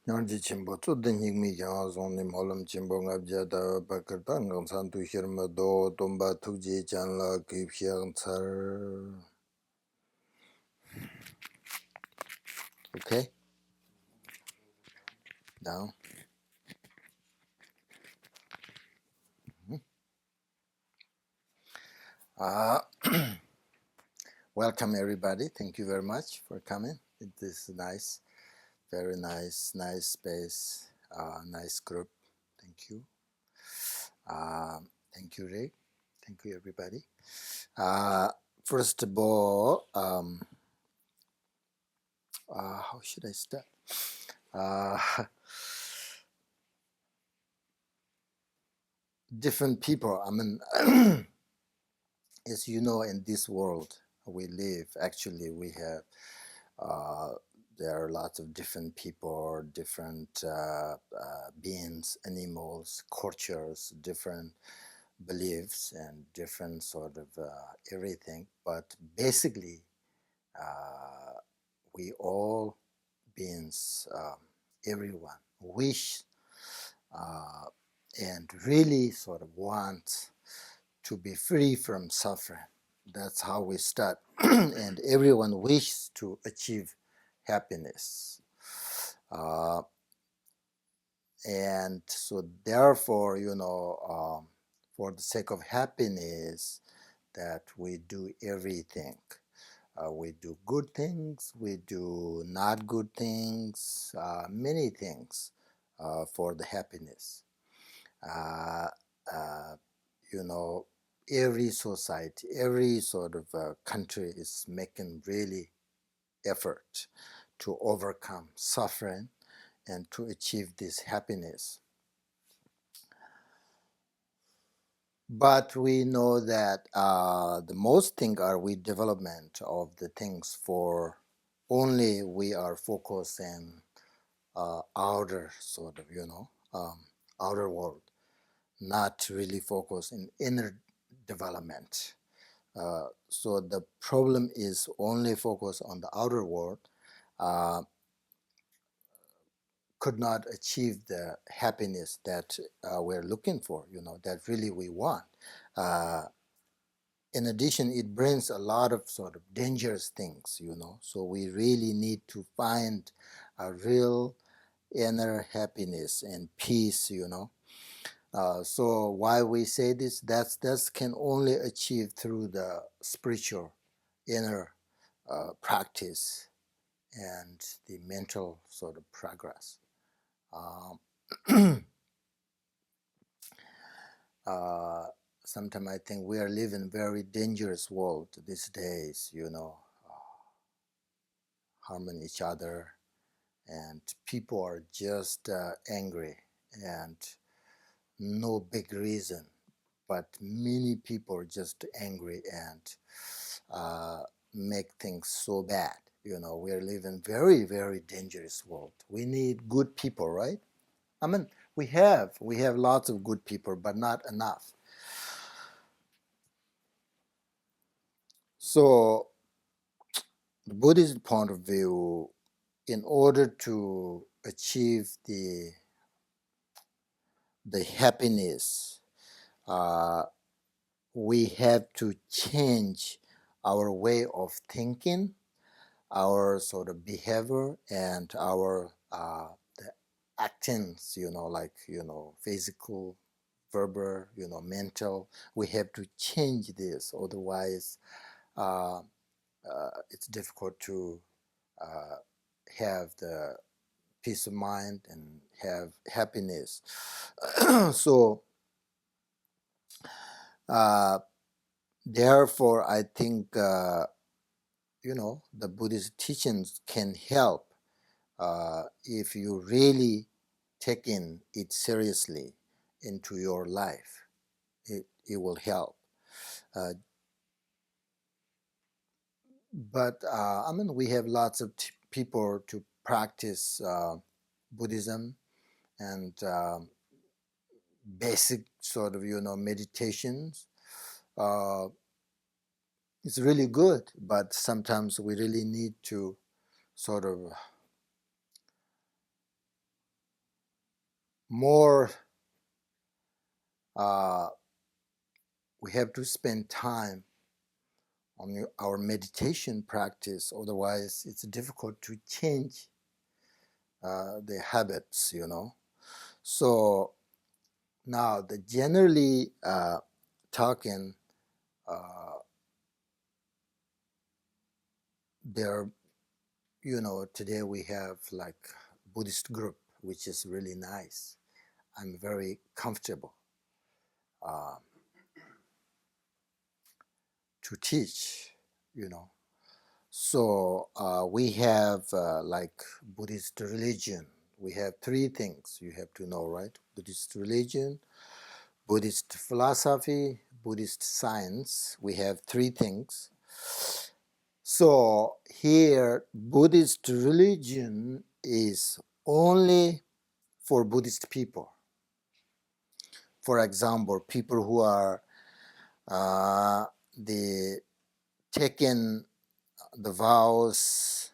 Nyanji Chimbo to the Nigmi Yaz on the Molam Chimbong Abjada Bakatang Santu Hirmado Tomba Tuji Chanla Keep Hyang. Okay, now. Uh, Welcome everybody. Thank you very much for coming. It is nice, very nice, nice space, nice group. Thank you. Thank you, Ray. Thank you, everybody. First of all, how should I start? Different people. I mean, as you know, in this world we live, actually, we have. There are lots of different people, different beings, animals, cultures, different beliefs, and different sort of everything. But basically, we all beings, everyone wish and really sort of want to be free from suffering. That's how we start. And everyone wishes to achieve happiness. And so therefore, for the sake of happiness, that we do everything. We do good things, we do not good things, many things for the happiness. Uh, uh, you know, every society, every sort of country is making really effort to overcome suffering and to achieve this happiness. But we know that the most thing are we development of the things for only we are focusing outer sort of, outer world, not really focus in inner development. So the problem is only focus on the outer world, could not achieve the happiness that we're looking for, that really we want. In addition, it brings a lot of sort of dangerous things, so we really need to find a real inner happiness and peace, so why we say this, that can only achieve through the spiritual inner practice and the mental sort of progress. Sometimes I think we are living in a very dangerous world these days, harming each other, and people are just angry, and no big reason, but many people are just angry and make things so bad. We are living very, very dangerous world. We need good people, right? I mean, we have lots of good people, but not enough. So the Buddhist point of view, in order to achieve the happiness, we have to change our way of thinking, our sort of behavior, and our the actions, physical, verbal, mental. We have to change this, otherwise it's difficult to have the peace of mind and have happiness. So therefore, I think the Buddhist teachings can help if you really take it seriously into your life. It will help. But I mean, we have lots of people to practice Buddhism and basic sort of meditations. It's really good, but sometimes we really need to sort of more we have to spend time on our meditation practice. Otherwise, it's difficult to change the habits, So now, the generally talking, there, today we have like Buddhist group, which is really nice. I'm very comfortable to teach, So we have like Buddhist religion. We have three things you have to know, right? Buddhist religion, Buddhist philosophy, Buddhist science. We have three things. So here, Buddhist religion is only for Buddhist people. For example, people who are taken the vows,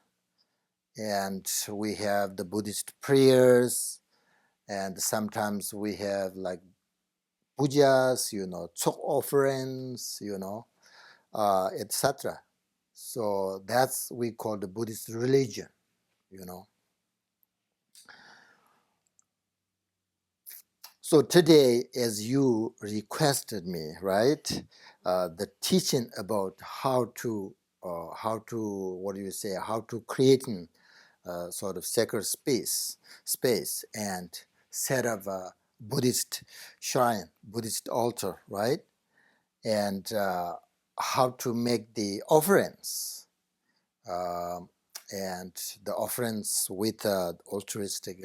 and we have the Buddhist prayers, and sometimes we have like pujas, chok offerings, etc. So that's we call the Buddhist religion, So today, as you requested me, right, the teaching about how to how to create a sort of sacred space, and set up a Buddhist shrine, Buddhist altar, right, and how to make the offerings, and the offerings with altruistic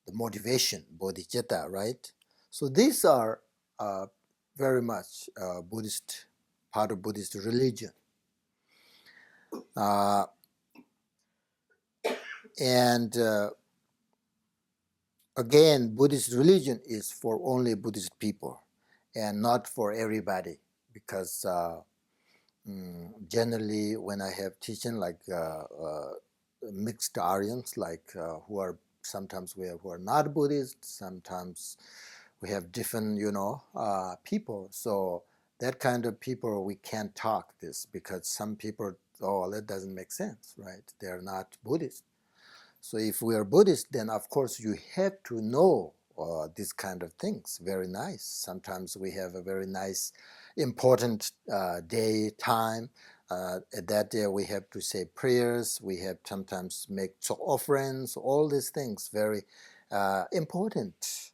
the motivation, Bodhicitta, right? So these are very much Buddhist, part of Buddhist religion. And again, Buddhist religion is for only Buddhist people and not for everybody, because generally when I have teaching like mixed Aryans, like who are sometimes who are not Buddhist, sometimes we have different, people. So that kind of people we can't talk this, because some people, that doesn't make sense, right? They're not Buddhist. So if we are Buddhist, then of course you have to know these kind of things. Very nice. Sometimes we have a very nice, important day, time. At that day we have to say prayers. We have sometimes make offerings. All these things very important,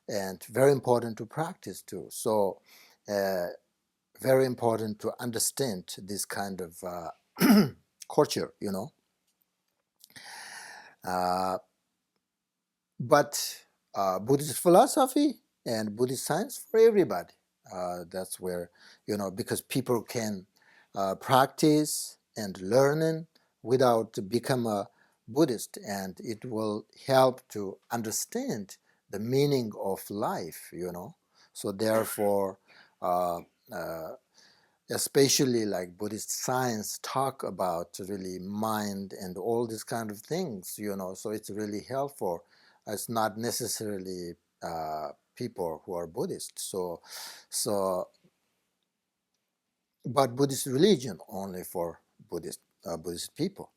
and very important to practice too. So very important to understand this kind of culture, But Buddhist philosophy and Buddhist science for everybody. That's where, because people can practice and learn without become a Buddhist, and it will help to understand the meaning of life, So therefore, uh, uh, especially like Buddhist science talk about really mind and all these kind of things, so it's really helpful. It's not necessarily people who are Buddhist. But Buddhist religion only for Buddhist people.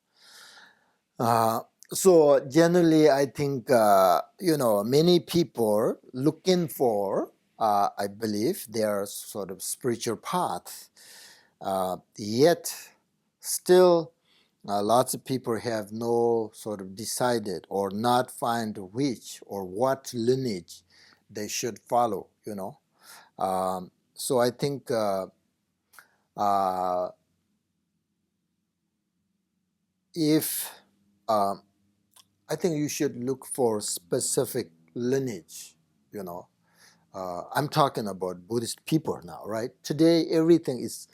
So generally, I think many people looking for, I believe, their sort of spiritual path. Yet, still, lots of people have no sort of decided or not find which or what lineage they should follow, So I think if I think you should look for specific lineage, I'm talking about Buddhist people now, right? Today, everything is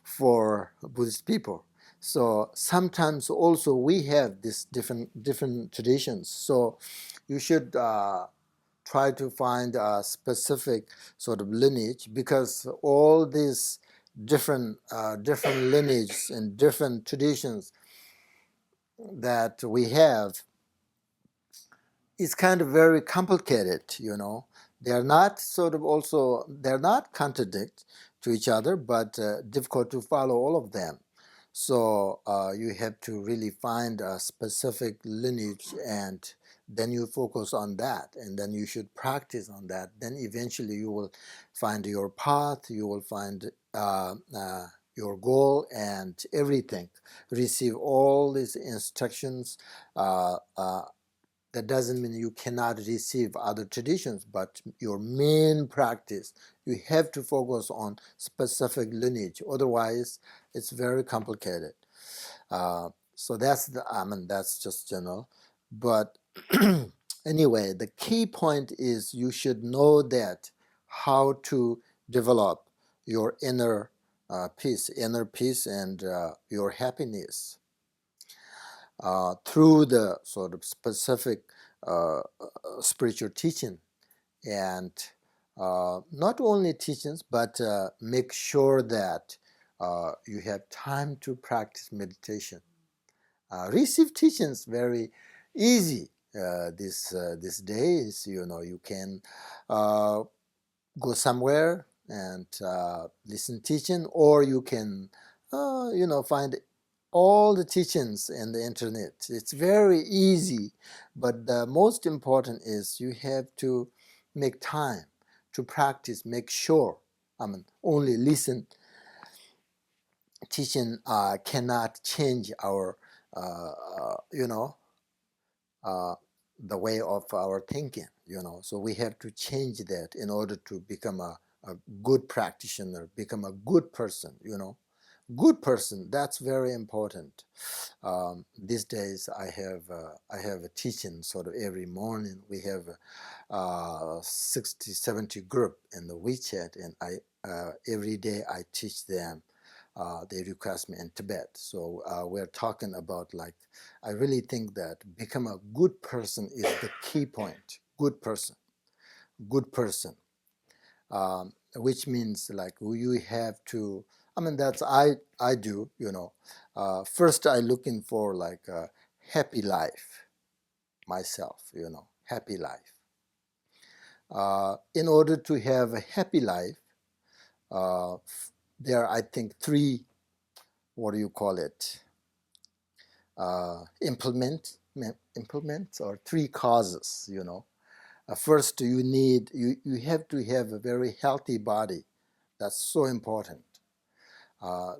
for Buddhist people. So sometimes also we have these different traditions. So you should try to find a specific sort of lineage, because all these different lineages and different traditions that we have, it's kind of very complicated, you know. They're not sort of also, they're not contradict to each other, but difficult to follow all of them. So you have to really find a specific lineage, and then you focus on that, and then you should practice on that. Then eventually you will find your path, you will find your goal and everything. Receive all these instructions. That doesn't mean you cannot receive other traditions, but your main practice, you have to focus on specific lineage. Otherwise, it's very complicated. So that's that's just general. But anyway, the key point is you should know that how to develop your inner peace, and your happiness through the sort of specific spiritual teaching, and not only teachings, but make sure that you have time to practice meditation. Receive teachings very easy these days. You know, you can go somewhere and listen teaching, or you can find all the teachings in the internet. It's very easy, but the most important is you have to make time to practice. Make sure, only listen teaching cannot change our you know the way of our thinking, you know. So we have to change that in order to become a good practitioner, become a good person, you know. Good person, that's very important. These days I have a teaching sort of every morning. We have 60, 70 group in the WeChat, and every day I teach them. They request me in Tibet. So we're talking about, like, I really think that become a good person is the key point. Good person, good person, which means like you have to, that's I do, you know. First I looking for like a happy life myself, you know, happy life. In order to have a happy life, there are, I think, three, what do you call it, implements, or three causes, you know. First, you have to have a very healthy body. That's so important.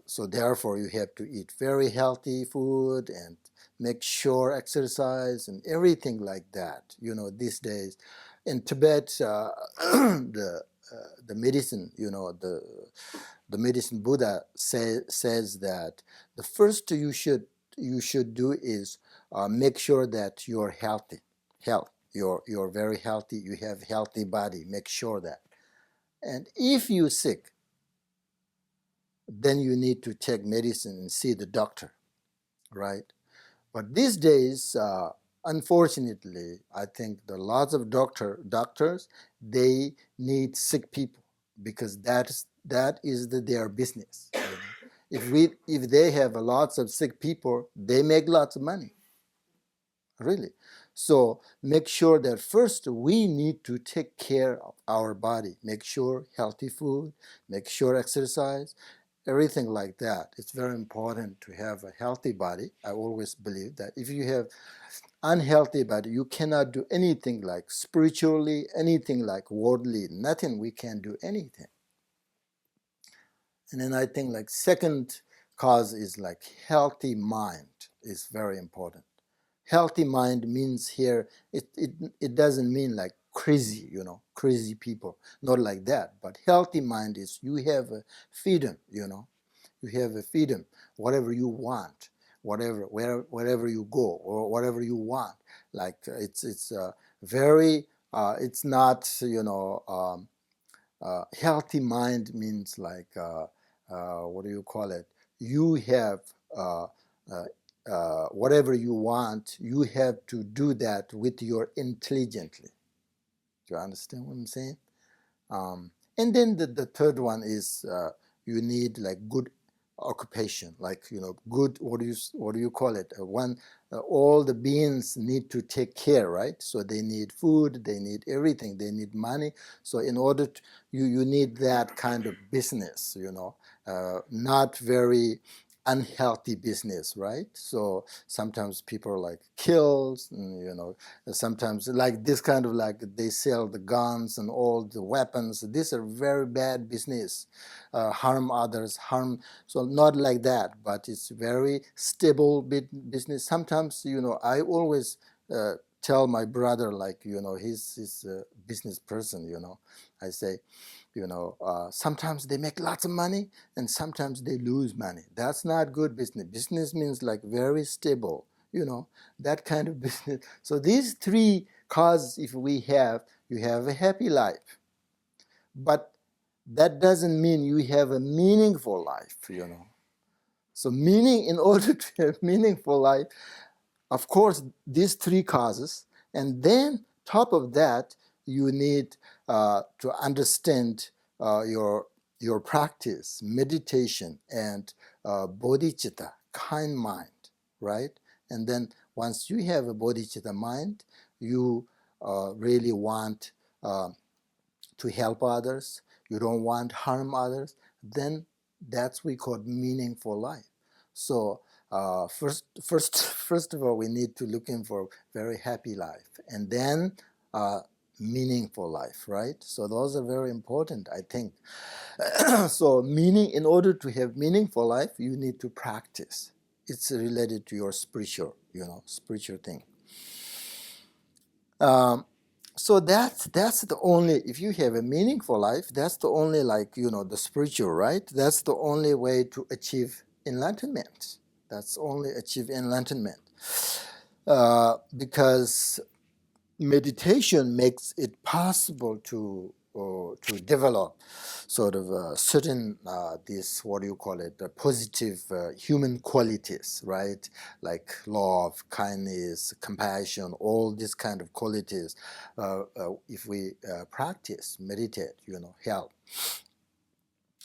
So therefore, you have to eat very healthy food and make sure exercise and everything like that. You know, these days in Tibet, the medicine, you know, the medicine Buddha says that the first you should do is make sure that you're healthy. You're very healthy. You have healthy body. Make sure that. And if you're sick, then you need to take medicine and see the doctor, right? But these days, unfortunately, I think the lots of doctors, they need sick people, because that is their business. You know? If they have lots of sick people, they make lots of money, really. So make sure that first we need to take care of our body, make sure healthy food, make sure exercise, everything like that. It's very important to have a healthy body. I always believe that if you have unhealthy body, you cannot do anything like spiritually, anything like worldly, nothing. We can't do anything. And then I think like second cause is like healthy mind is very important. Healthy mind means here, it doesn't mean like crazy, you know, crazy people, not like that. But healthy mind is you have a freedom, you know. You have a freedom, whatever you want, wherever you go, or whatever you want. Like it's very, it's not, you know, healthy mind means like, what do you call it? You have whatever you want, you have to do that with your intelligently. Do you understand what I'm saying? And then the third one is you need like good occupation, like good, what do you call it, one all the beings need to take care, right? So they need food, they need everything, they need money. So in order to, you need that kind of business, not very unhealthy business, right? So sometimes people like kills, sometimes like this kind of, like they sell the guns and all the weapons. These are very bad business, harm others, harm. So not like that, but it's very stable business. Sometimes, I always tell my brother, like, he's a business person, I say, sometimes they make lots of money and sometimes they lose money. That's not good business. Business means like very stable, that kind of business. So these three causes, if you have a happy life. But that doesn't mean you have a meaningful life, So meaning, in order to have meaningful life, of course, these three causes, and then top of that, you need to understand your practice, meditation, and bodhicitta, kind mind, right? And then once you have a bodhicitta mind, you really want to help others, you don't want harm others, then that's we call meaningful life. So first of all, we need to looking for very happy life, and then meaningful life, right? So those are very important, I think. So meaning, in order to have meaningful life, you need to practice. It's related to your spiritual thing. So that's the only, if you have a meaningful life, that's the only, like, the spiritual, right? That's the only way to achieve enlightenment. That's only achieve enlightenment. Because meditation makes it possible to develop sort of certain this, what do you call it, positive human qualities, right? Like love, kindness, compassion, all these kind of qualities. If we practice, meditate, help.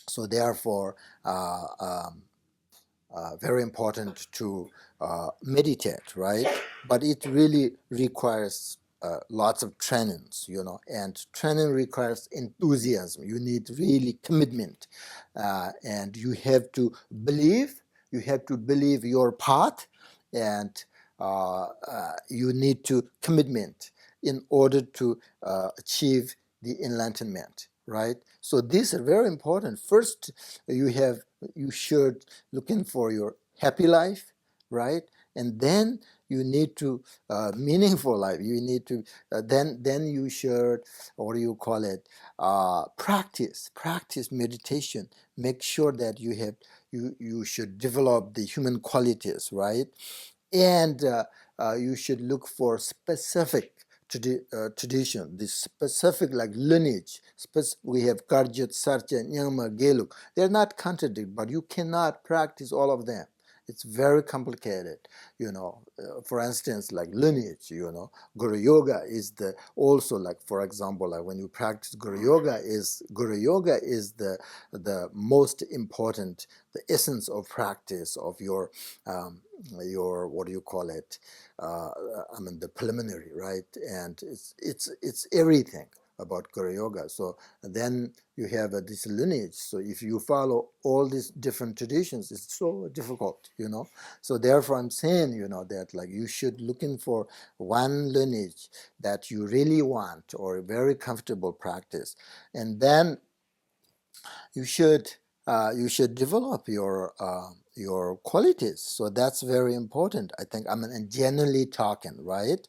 So therefore, very important to meditate, right? But it really requires lots of trainings, and training requires enthusiasm. You need really commitment, and you have to believe. You have to believe your path, and you need to commitment in order to achieve the enlightenment, right? So these are very important. First, you should looking for your happy life, right? And then you need to meaningful life. You need to then you should, what do you call it? Practice meditation. Make sure that you should develop the human qualities, right? And you should look for specific tradition, this specific, like lineage. We have Karjat, Sarcha, Nyangma, Geluk. They're not contradictory, but you cannot practice all of them. It's very complicated, for instance, like lineage, Guru Yoga is the also, like, for example, like when you practice Guru Yoga is the most important, the essence of practice of your what do you call it? The preliminary, right? And it's everything about Guru Yoga. So then you have this lineage. So if you follow all these different traditions, it's so difficult, So therefore, I'm saying, that, like, you should looking for one lineage that you really want or very comfortable practice, and then you should develop your qualities. So that's very important, I think. Generally talking, right?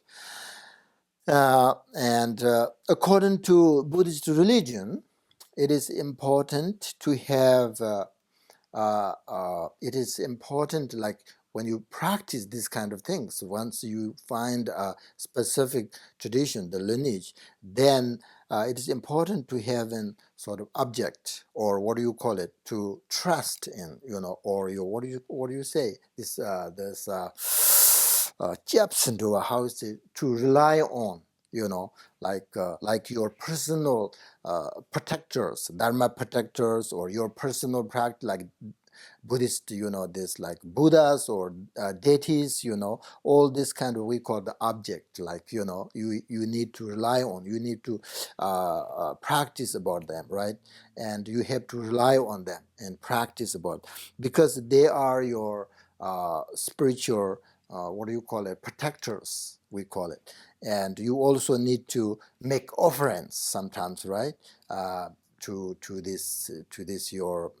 And according to Buddhist religion, it is important to have. It is important, like, when you practice these kind of things, once you find a specific tradition, the lineage, then it is important to have an sort of object, or what do you call it, to trust in, or your, what do you say, this there's how is it, to rely on, like your personal protectors, dharma protectors, or your personal practice, like Buddhist, this like Buddhas or deities, all this kind of, we call the object, like, you need to rely on, you need to practice about them, right? And you have to rely on them and practice about, because they are your spiritual, what do you call it, protectors, we call it. And you also need to make offerings sometimes, right? To this your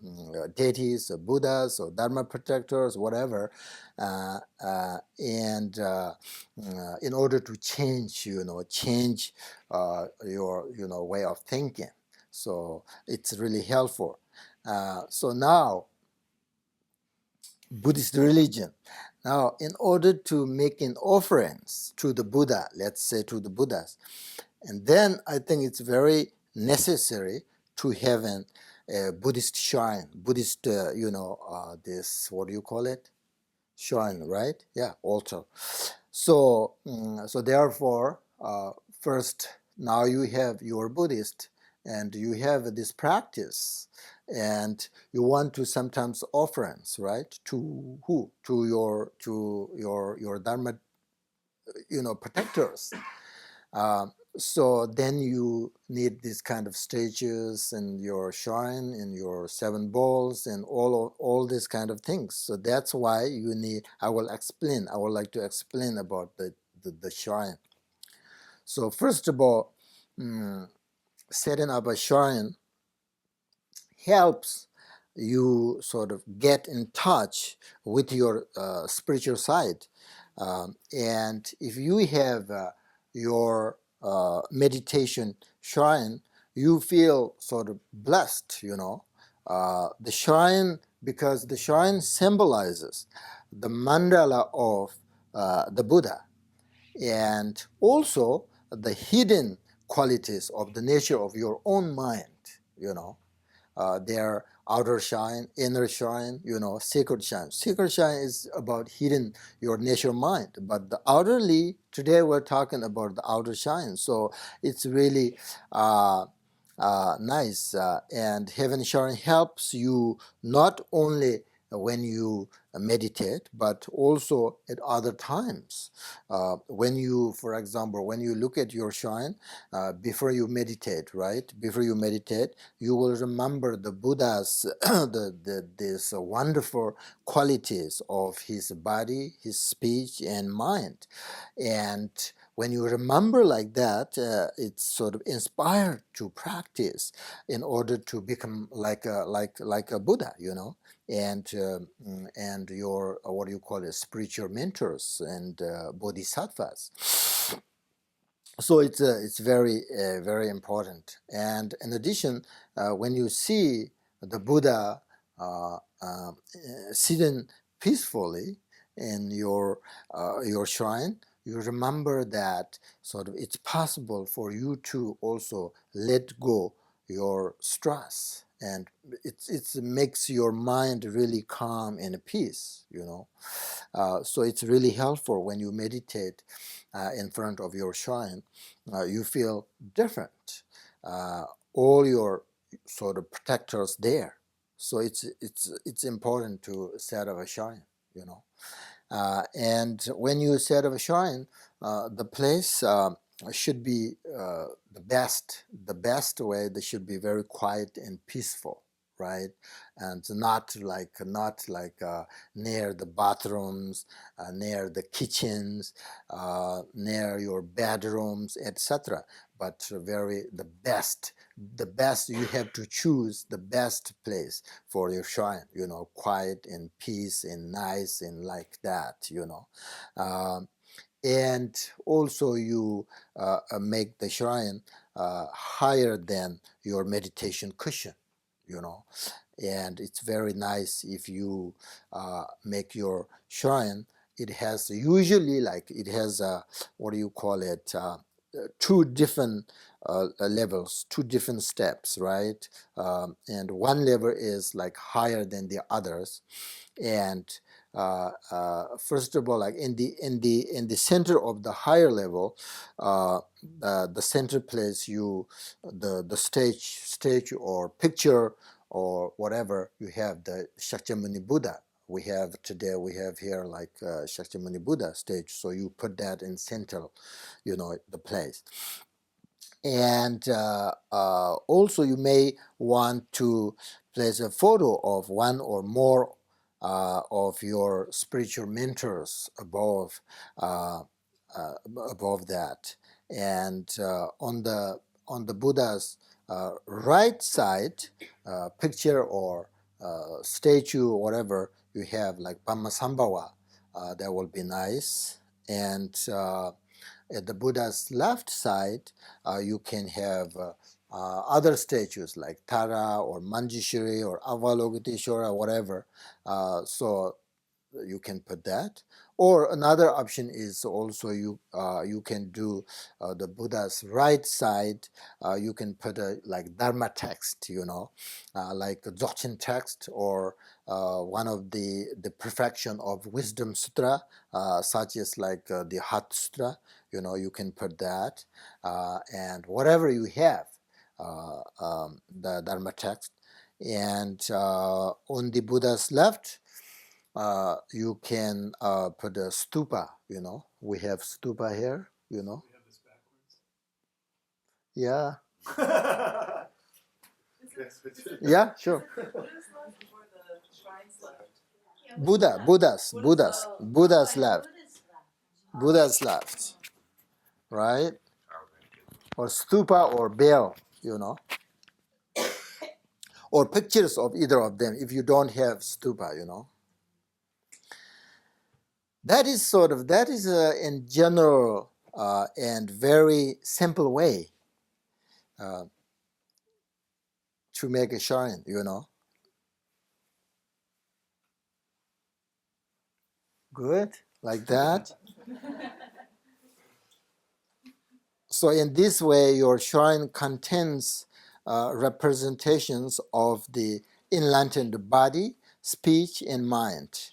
deities or Buddhas or Dharma protectors, whatever, and in order to change your way of thinking. So it's really helpful. So now, Buddhist religion. Now, in order to make an offerings to the Buddha, let's say to the Buddhas, and then I think it's very necessary to have a Buddhist shrine, Buddhist, this, what do you call it? Shrine, right? Yeah, altar. So, so therefore, first, now you have your Buddhist, and you have this practice, and you want to sometimes offerings, right? To who? To your Dharma, protectors. So then you need these kind of stages and your shrine and your seven bowls and all these kind of things. So that's why you need. I would like to explain about the shrine. So first of all, setting up a shrine helps you sort of get in touch with your spiritual side. And if you have your meditation shrine, you feel sort of blessed, the shrine, because the shrine symbolizes the mandala of the Buddha, and also the hidden qualities of the nature of your own mind, their outer shine, inner shine, sacred shine. Sacred shine is about hidden your nature mind, but the outerly, today we're talking about the outer shine. So it's really nice. And heaven shine helps you not only when you meditate, but also at other times. When you, for example, when you look at your shrine, before you meditate, right? Before you meditate, you will remember the Buddha's these wonderful qualities of his body, his speech, and mind. And when you remember like that, it's sort of inspired to practice in order to become like a Buddha, and your what do you call it, spiritual mentors and bodhisattvas. So it's very important. And in addition, when you see the Buddha sitting peacefully in your shrine, you remember that sort of it's possible for you to also let go your stress, and it makes your mind really calm and peace, so it's really helpful when you meditate in front of your shrine. You feel different. All your sort of protectors there. So it's important to set up a shrine, and when you set up a shrine, the place should be the best way. They should be very quiet and peaceful, right? And not like near the bathrooms, near the kitchens, near your bedrooms, etc. But the best, you have to choose the best place for your shrine, quiet and peace and nice and like that, and also you make the shrine higher than your meditation cushion, and it's very nice if you make your shrine. It has usually, like, it has what do you call it, two different levels, two different steps, right? And one level is like higher than the others. And first of all, like in the center of the higher level, the center place, the stage or picture or whatever you have, the Shakyamuni Buddha. We have here like Shakyamuni Buddha stage, so you put that in central, the place. And also you may want to place a photo of one or more of your spiritual mentors above that. And on the Buddha's right side, picture or statue or whatever you have, like Padmasambhava, that will be nice. And at the Buddha's left side, you can have other statues like Tara or Manjushri or Avalokiteshvara, whatever. So you can put that. Or another option is also you can do the Buddha's right side. You can put like Dharma text, like the Dzogchen text, or one of the perfection of Wisdom Sutra, such as like the Hat Sutra. You can put that, and whatever you have, the Dharma text. And on the Buddha's left, you can put a stupa, We have stupa here, We have this backwards. Yeah. Yes, we do. Yeah, sure. Buddha's left. Buddha's left. Right? Or stupa or bell, Or pictures of either of them if you don't have stupa, That is in general and very simple way to make a shrine, Good, like that. So in this way, your shrine contains representations of the enlightened body, speech, and mind.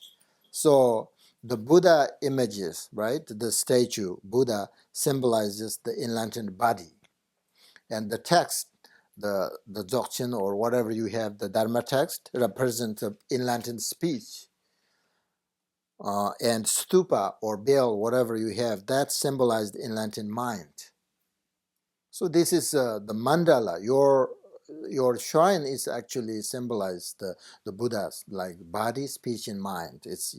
So the Buddha images, right? The statue, Buddha, symbolizes the enlightened body. And the text, the Dzogchen or whatever you have, the Dharma text, represents the enlightened speech. And stupa or bell, whatever you have, that symbolizes the enlightened mind. So this is the mandala. Your shrine is actually symbolized the Buddha's like body, speech, and mind. It's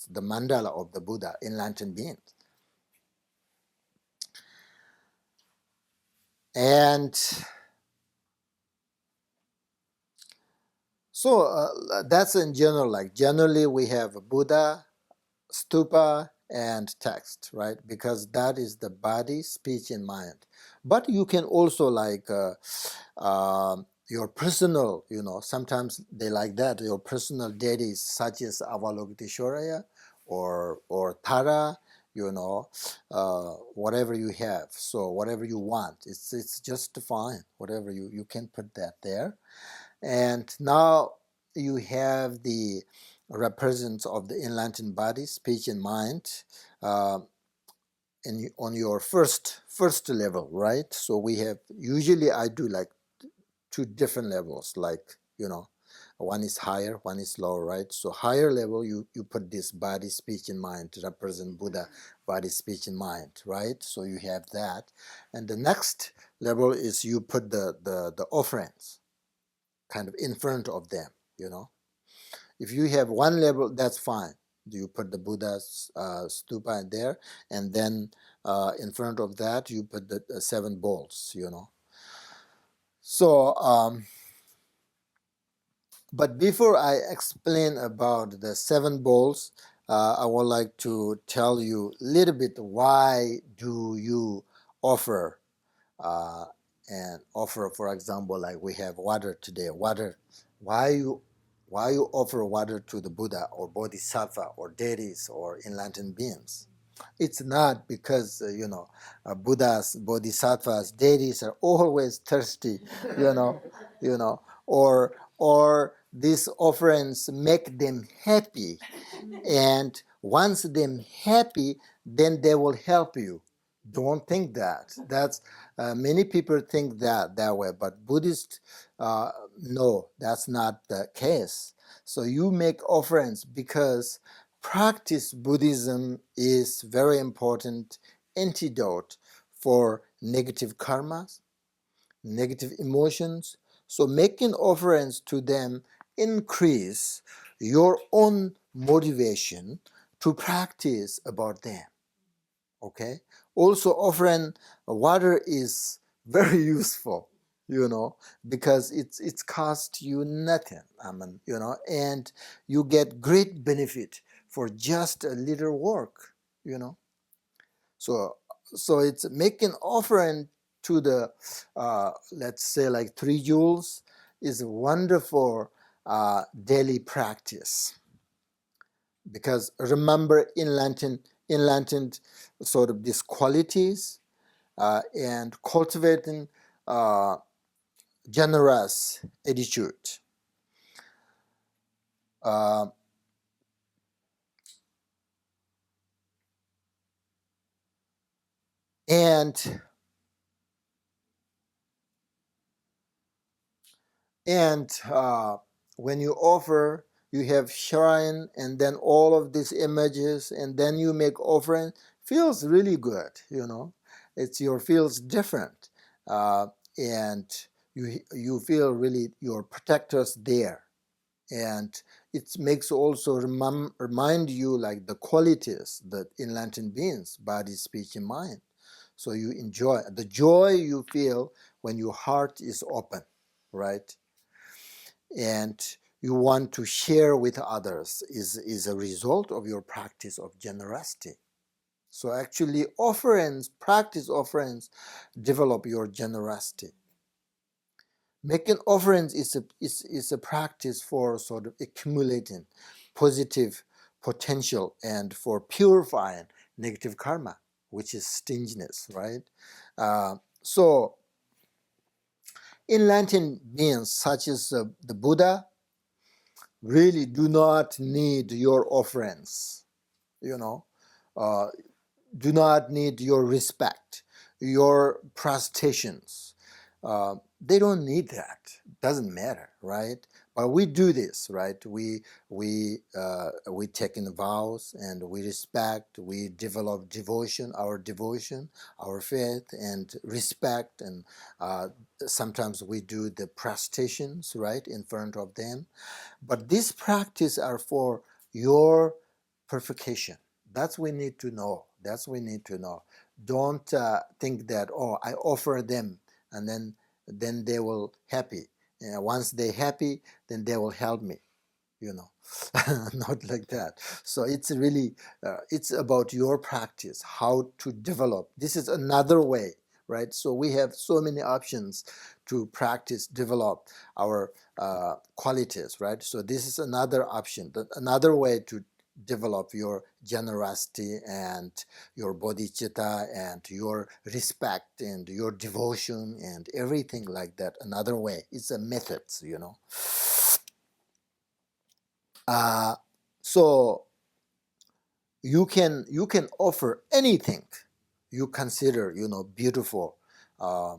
the mandala of the Buddha, enlightened being. And so that's in general. Like generally, we have a Buddha, stupa, and text, right? Because that is the body, speech, and mind. But you can also like your personal, sometimes they like that, your personal deities such as Avalokiteshvara or Tara, whatever you have. So whatever you want, it's just fine. Whatever you can put that there. And now you have the represents of the enlightened body, speech, and mind on your first level, right? So we have, usually I do like two different levels, like, one is higher, one is lower, right? So higher level, you put this body, speech, and mind to represent Buddha, body, speech, and mind, right? So you have that. And the next level is you put the offerings kind of in front of them, If you have one level, that's fine. You put the Buddha's stupa there, and then in front of that, you put the 7 bowls, So, but before I explain about the 7 bowls, I would like to tell you a little bit why do you offer and offer, for example, like we have water today. Water, why you offer water to the Buddha or Bodhisattva or deities or enlightened beings? It's not because Buddhas, Bodhisattvas, deities are always thirsty, or these offerings make them happy, and once them happy, then they will help you Don't think that. That's many people think that way, but Buddhists, no, that's not the case. So you make offerings because practice Buddhism is very important antidote for negative karmas, negative emotions. So making offerings to them increase your own motivation to practice about them. Okay. Also, offering water is very useful, because it's cost you nothing. I mean, and you get great benefit for just a little work. You know, so it's making offering to the let's say like 3 joules is a wonderful daily practice, because remember in Latin sort of these qualities and cultivating uh, generous attitude. Uh, and when you offer, you have shrine and then all of these images, and then you make offering, feels really good. It's your feels different, and you feel really your protectors there, and it makes also remind you like the qualities that in Latin beings, body, speech, and mind. So you enjoy the joy you feel when your heart is open, right? And you want to share with others is a result of your practice of generosity. So actually practice offerings, develop your generosity. Making offerings is a practice for sort of accumulating positive potential and for purifying negative karma, which is stinginess, right? So enlightened beings such as the Buddha really do not need your offerings, you know. Uh, do not need your respect, your prostrations. They don't need that. Doesn't matter, right? But we do this, right? We take in vows and we respect. We develop devotion, our faith, and respect, and sometimes we do the prostrations, right, in front of them. But these practices are for your purification. That's we need to know. Don't think that, oh, I offer them and then they will happy. Once they happy, then they will help me. Not like that. So it's really it's about your practice, how to develop. This is another way, right? So we have so many options to practice, develop our qualities, right? So this is another option, another way to develop your generosity and your bodhicitta and your respect and your devotion and everything like that. Another way. It's a method. Uh, so you can offer anything you consider beautiful, uh,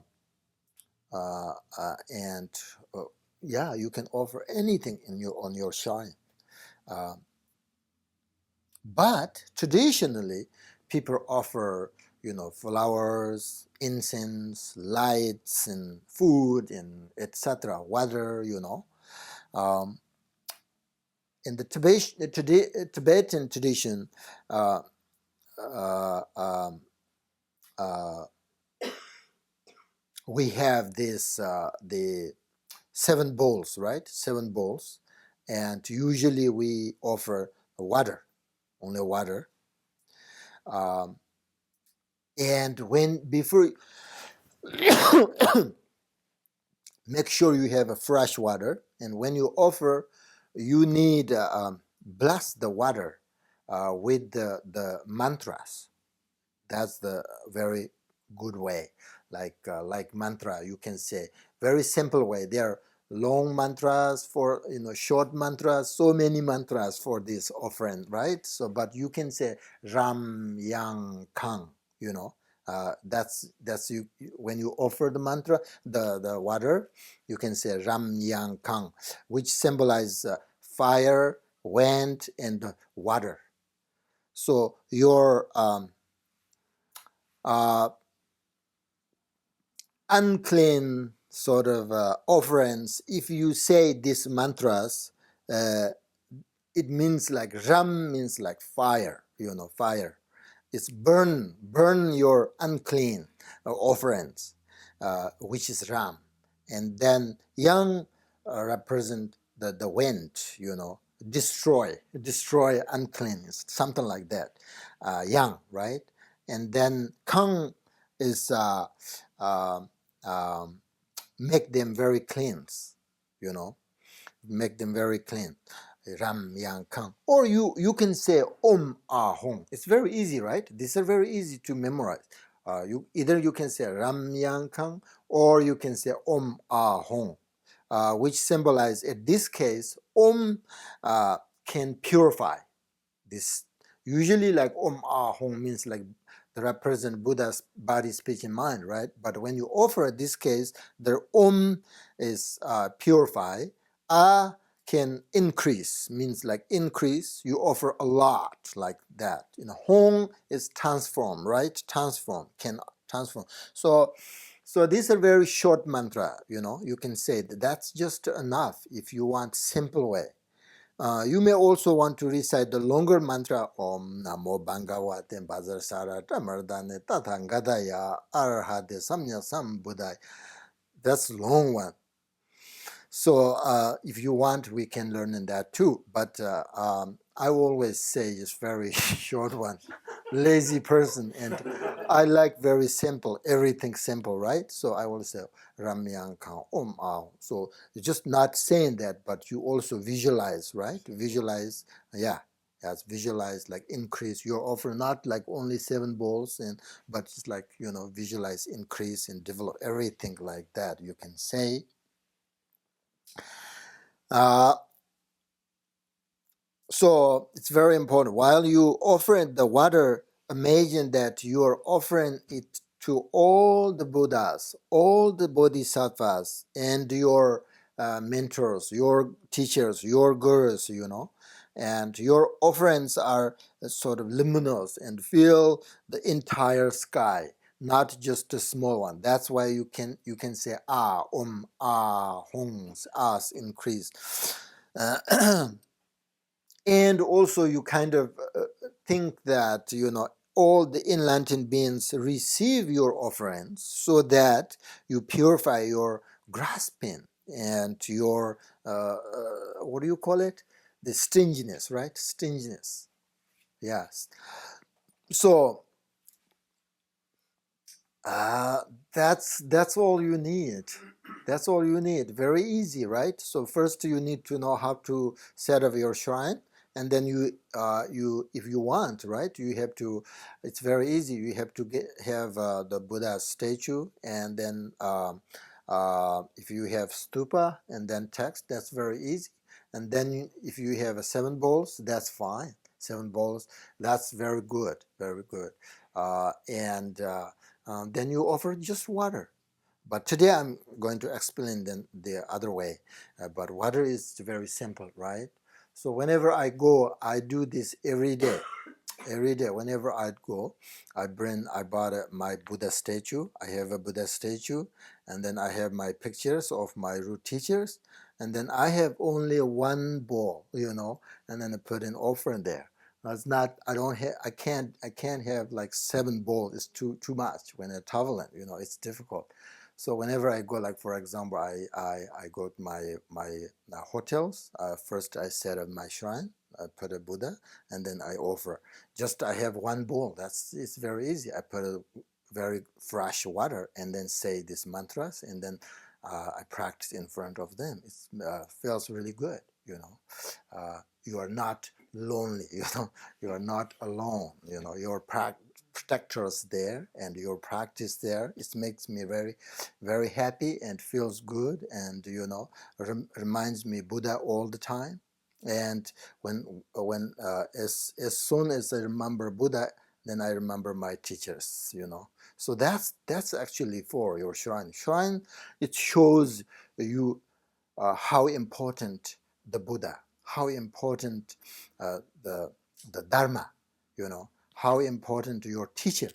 and yeah, you can offer anything on your shrine. Uh, but traditionally, people offer flowers, incense, lights, and food, and etc. Water. Um, in the Tibetan tradition, uh, uh, um, uh, we have this the 7 bowls, right? 7 bowls, and usually we offer water, only water. Um, and when before, make sure you have a fresh water, and when you offer, you need bless the water with the mantras. That's the very good way. Like mantra, you can say very simple way. There are long mantras for short mantras. So many mantras for this offering, right? So, but you can say Ram Yang Kang. That's you when you offer the mantra, the water, you can say Ram Yang Kang, which symbolize fire, wind, and water. So your uh, unclean sort of offerings, if you say these mantras, uh, it means like Ram means like fire, fire. It's burn your unclean offerings, which is Ram. And then Yang represent the wind, destroy uncleanness, something like that. Yang, right? And then Kang is um um, make them very clean, you know, make them very clean. Ram Yang Kang. Or you can say Om Ah Hong. It's very easy, right? These are very easy to memorize. You can say Ram Yang Kang or you can say Om Ah Hong, which symbolize in this case Om can purify this. Usually like Om Ah Hong means like the represent Buddha's body, speech, and mind, right? But when you offer this case, the Om is purify. Ah can increase, means like increase. You offer a lot like that. Hong is transform, right? Transform, can transform. So these are very short mantra, you can say that's just enough if you want simple way. You may also want to recite the longer mantra Om Namo Bhagavate Vajrasara Tamardane Tathangadaya Arhate Samya Sambuddhaya. That's a long one. So if you want, we can learn in that too. But I always say it's very short one. Lazy person, and I like very simple, everything simple, right? So I will say Ramyang Kang Om Ao. So just not saying that, but you also visualize, right? Visualize, yeah. Yes, visualize, like increase your offer, not like only 7 bowls, but it's like visualize, increase, and develop everything like that. You can say. Uh, So it's very important. While you offer the water, imagine that you are offering it to all the Buddhas, all the Bodhisattvas, and your mentors, your teachers, your gurus, and your offerings are sort of luminous and fill the entire sky, not just a small one. That's why you can say hongs, as increase. Uh, and also you kind of think that all the enlightened beings receive your offerings so that you purify your grasping and your what do you call it, the stinginess, right? Stinginess, yes. So Uh, that's all you need. That's all you need. Very easy, right? So first you need to know how to set up your shrine, and then you if you want, right, you have to. It's very easy. You have to have the Buddha statue, and then if you have stupa and then text, that's very easy. And then if you have 7 bowls, that's fine. 7 bowls, that's very good, very good. And then you offer just water. But today I'm going to explain the other way. But water is very simple, right? So whenever I go, I do this every day. Every day, whenever I go, I bought my Buddha statue. I have a Buddha statue, and then I have my pictures of my root teachers, and then I have only 1 bowl, and then I put an offering there. It's not. I don't have. I can't have like 7 bowls. It's too much when I'm traveling. It's difficult. So whenever I go, like for example, I go to my hotels. First, I set up my shrine. I put a Buddha, and then I offer. Just I have 1 bowl. It's very easy. I put a very fresh water and then say these mantras, and then I practice in front of them. It feels really good. You are not lonely. You are not alone. Your protectors there and your practice there. It makes me very, very happy and feels good, and reminds me Buddha all the time. And as soon as I remember Buddha, then I remember my teachers, So that's actually for your shrine. Shrine, it shows you how important the Buddha, how important the Dharma, how important your teacher.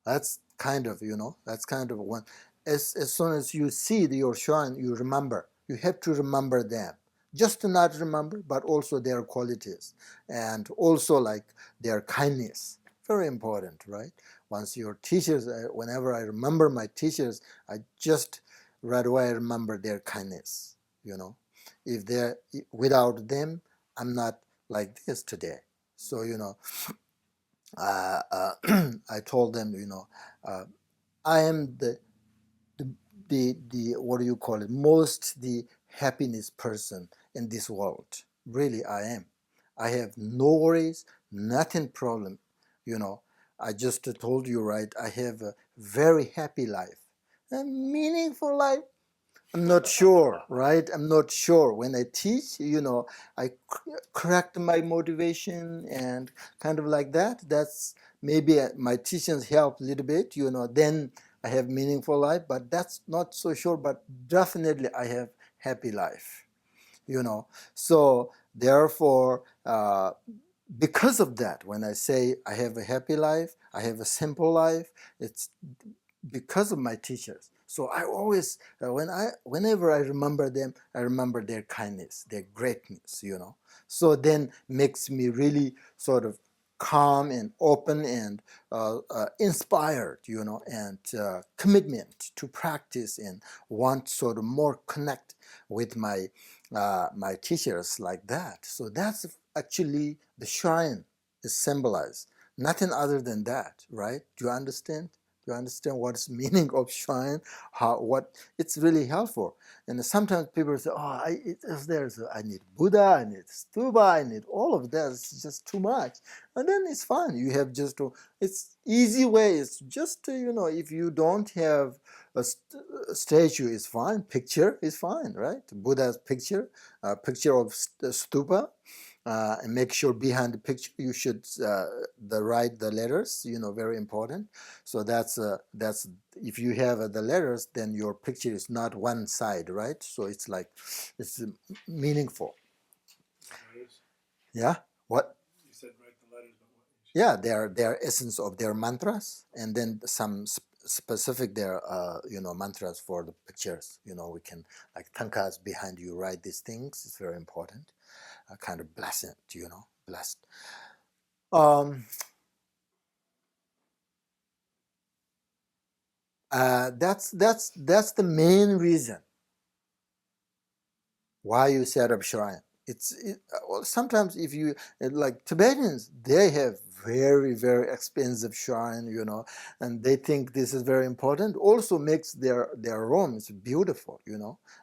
That's kind of one. As soon as you see your shrine, you remember. You have to remember them. Just to not remember, but also their qualities. And also like their kindness. Very important, right? Once your teachers, whenever I remember my teachers, I just right away remember their kindness, If they're without them, I'm not like this today. So, I told them, uh, I am the, the what do you call it, most the happiness person in this world. Really, I am. I have no worries, nothing problem. I just told you, right? I have a very happy life, a meaningful life. I'm not sure, right? I'm not sure. When I teach, I correct my motivation and kind of like that. That's maybe my teachings help a little bit, then I have meaningful life, but that's not so sure, but definitely I have happy life, So therefore, because of that, when I say I have a happy life, I have a simple life, it's because of my teachers. So I always, whenever I remember them, I remember their kindness, their greatness, So then makes me really sort of calm and open and inspired, and commitment to practice and want sort of more connect with my teachers like that. So that's actually the shrine is symbolized. Nothing other than that, right? Do you understand? You understand what's meaning of shrine? What it's really helpful. And sometimes people say, "Oh, I need Buddha, I need stupa, I need all of that. It's just too much." And then it's fine. You have just to. It's easy way. It's just if you don't have a statue, is fine. Picture is fine, right? Buddha's picture, picture of stupa. And make sure behind the picture you should write the letters, very important. So that's if you have the letters, then your picture is not one side, right? So it's like it's meaningful. Letters. Yeah. What? You said write the letters, but what? Yeah, their essence of their mantras, and then some specific their mantras for the pictures. We can like tankas behind you write these things. It's very important. Kind of blessed, blessed. Um, that's the main reason why you set up shrine. Well, sometimes if you like Tibetans, they have very very expensive shrine, and they think this is very important. Also makes their rooms beautiful,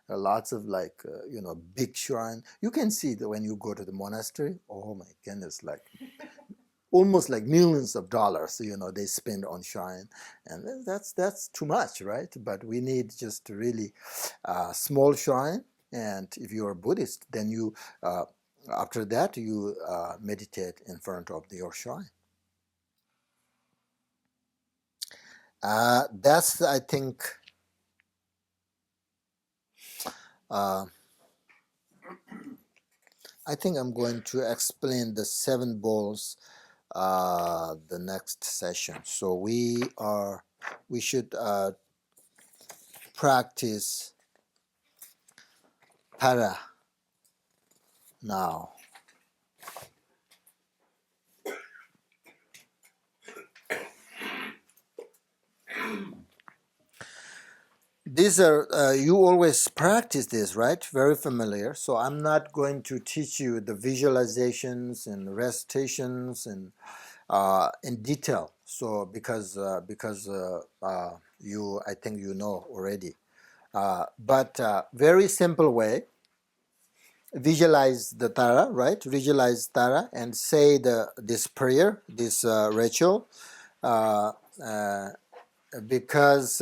lots of like big shrine. You can see that when you go to the monastery. Oh my goodness, like almost like millions of dollars, they spend on shrine, and that's too much, right? But we need just really small shrine, and if you are Buddhist, then you after that you meditate in front of your shrine. That's I think uh, I'm going to explain the 7 bowls the next session. So we should practice para now. These are you always practice this, right? Very familiar. So I'm not going to teach you the visualizations and recitations and in detail. So because you, I think you know already. But very simple way. Visualize the Tara, right? Visualize Tara and say this prayer, this ritual, uh, uh, because.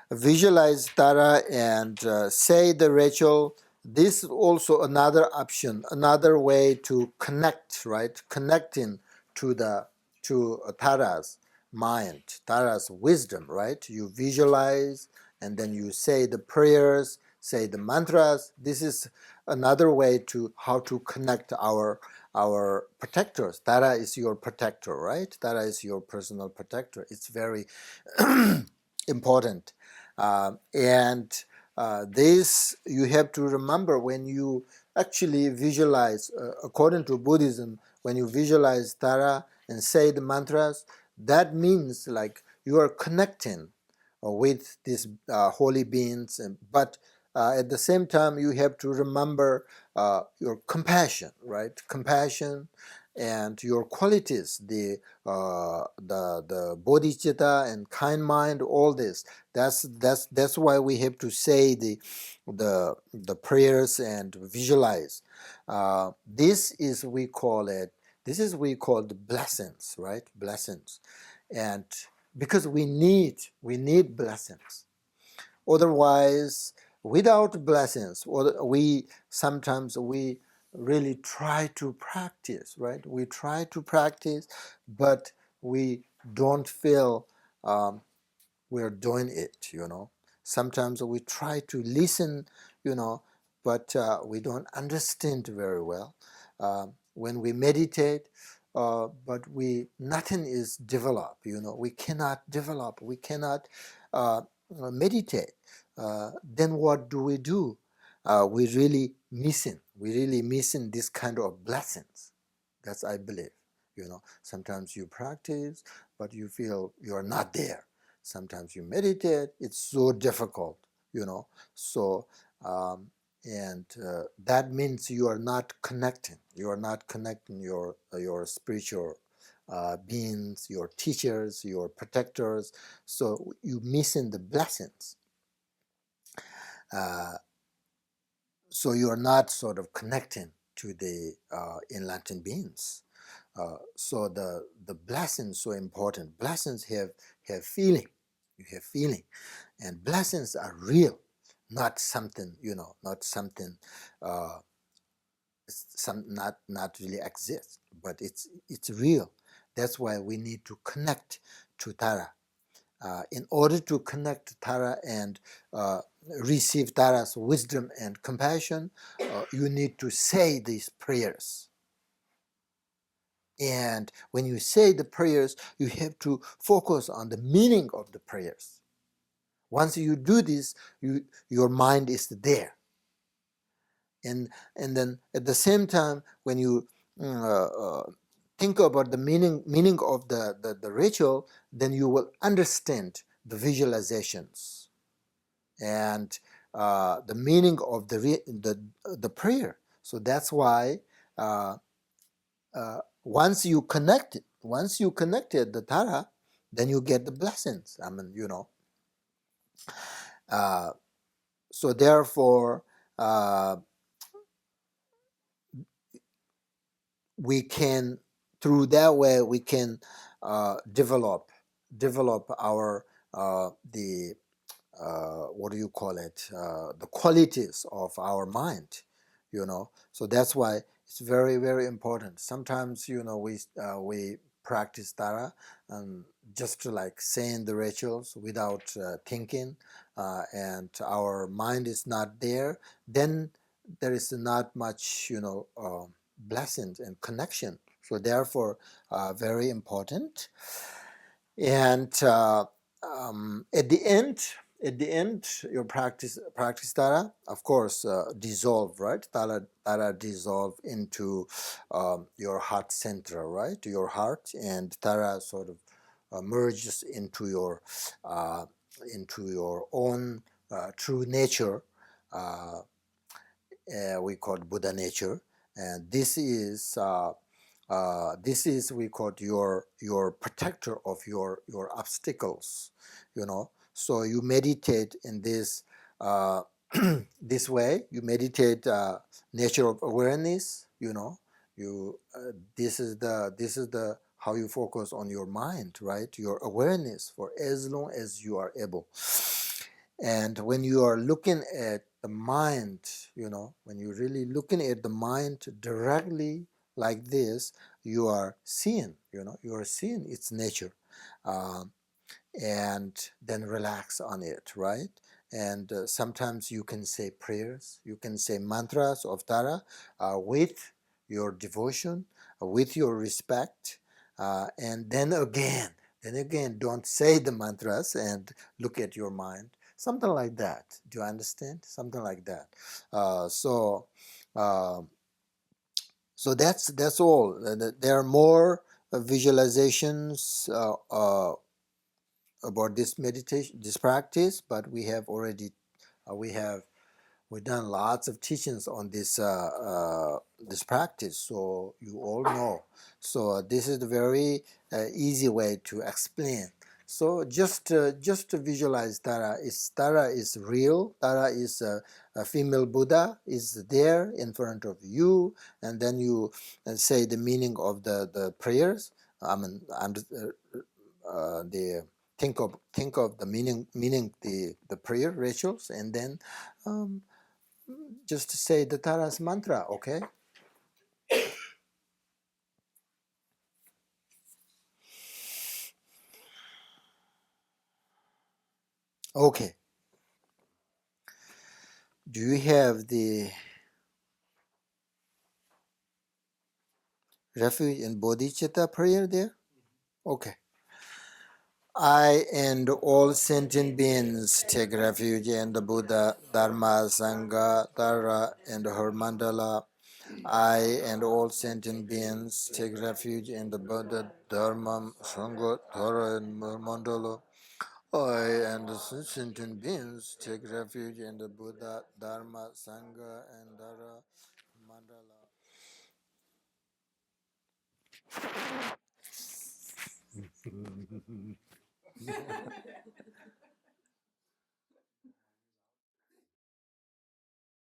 Visualize Tara and say the ritual. This is also another option, another way to connect, right? Connecting to to Tara's mind, Tara's wisdom, right? You visualize and then you say the prayers, say the mantras. This is another way to how to connect our protectors. Tara is your protector, right? Tara is your personal protector. It's very important. And this you have to remember when you actually visualize, according to Buddhism, when you visualize Tara and say the mantras, that means like you are connecting with these holy beings. But at the same time, you have to remember your compassion, right? Compassion and your qualities, the bodhicitta and kind mind, all this. That's why we have to say the prayers and visualize. This is we call it. This is we call the blessings, right? Blessings, and because we need blessings. Otherwise, without blessings, we sometimes we really try to practice, right? We try to practice, but we don't feel we're doing it. Sometimes we try to listen, but we don't understand very well. When we meditate, but nothing is developed. We cannot develop, we cannot meditate. Then what do we do? We really missing this kind of blessings. That's, I believe. Sometimes you practice, but you feel you're not there. Sometimes you meditate, it's so difficult, So, and that means you are not connecting. You are not connecting your spiritual beings, your teachers, your protectors. So you missing the blessings. Uh, so you are not sort of connecting to the enlightened beings. So the blessings so important. Blessings have feeling. You have feeling, and blessings are real, not something not something, not really exist, but it's real. That's why we need to connect to Tara. In order to connect to Tara and receive Tara's wisdom and compassion, you need to say these prayers. And when you say the prayers, you have to focus on the meaning of the prayers. Once you do this, your mind is there. And then at the same time, when you think about the meaning of the ritual, then you will understand the visualizations and the meaning of the prayer. So that's why once you connected the Tara, then you get the blessings. Uh, so therefore, we can, through that way, we can develop our the what do you call it, the qualities of our mind. So that's why it's very, very important. Sometimes we practice Tara and just to like saying the rituals without thinking, and our mind is not there, then there is not much blessings and connection. So therefore, very important. And at the end, your practice Tara, of course, dissolve, right? Tara dissolve into your heart center, right? Your heart, and Tara sort of merges uh, into your own true nature. Uh, we call Buddha nature, and this is we call your protector of your obstacles. So you meditate in this this way. You meditate nature of awareness. You this is the how you focus on your mind, right? Your awareness for as long as you are able. And when you are looking at the mind, when you're really looking at the mind directly like this, you are seeing, you are seeing its nature. Um, and then relax on it, right? And sometimes you can say prayers, you can say mantras of Tara with your devotion, with your respect, and then again, don't say the mantras and look at your mind. Something like that. Do you understand? Something like that. Uh, so, uh, so that's all. There are more visualizations about this meditation, this practice, but we have already we have we've done lots of teachings on this practice, so you all know. So this is a very easy way to explain. So just to visualize Tara is real. Tara is a female Buddha is there in front of you, and then you say the meaning of the prayers. I mean, the think of the meaning the prayer rituals, and then um, just say the Tara's mantra. Okay. Okay. Do you have the refuge and bodhicitta prayer there? Okay. I and all sentient beings take refuge in the Buddha, Dharma, Sangha, Tara, and her mandala. I and all sentient beings take refuge in the Buddha, Dharma, Sangha, Tara, and her mandala. I and the sentient beings take refuge in the Buddha, Dharma, Sangha, and Tara mandala.